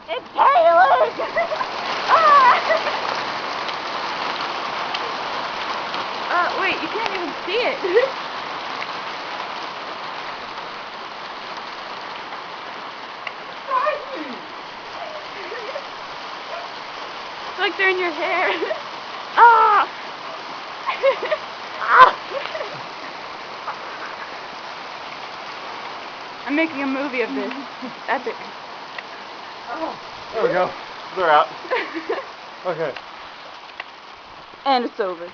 It's Taylor! Wait, you can't even see it. It's like they're in your hair. Ah! I'm making a movie of this. Epic. There we go. They're out. Okay. And it's over.